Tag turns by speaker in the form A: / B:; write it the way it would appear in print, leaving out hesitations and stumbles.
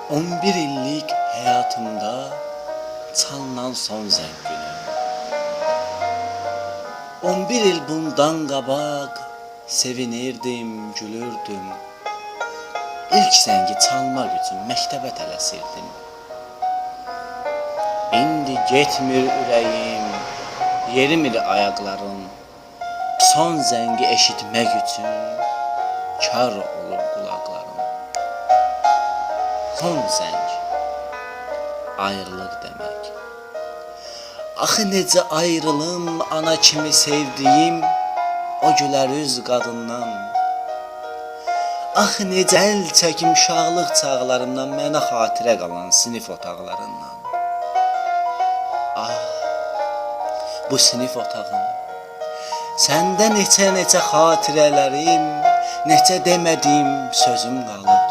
A: 11 illik hayatımda çalınan son zəng günü. 11 il bundan qabaq sevinirdim, gülürdüm. İlk zəngi çalmaq üçün məktəbə tələsirdim. İndi getmir ürəyim, yerimir ayaqlarım. Son zəngi eşitmək üçün kar olur qulaqlarım. Son zəng, ayrılıq demək. Axı necə ayrılım ana kimi sevdiyim o gülər üz qadından. Axı necə əl çəkim uşaqlıq çağlarımdan mənə xatirə qalan sinif otaqlarından. Ah, bu sinif otağım, səndə neçə xatirələrim, neçə demədiyim sözüm qalıbdır.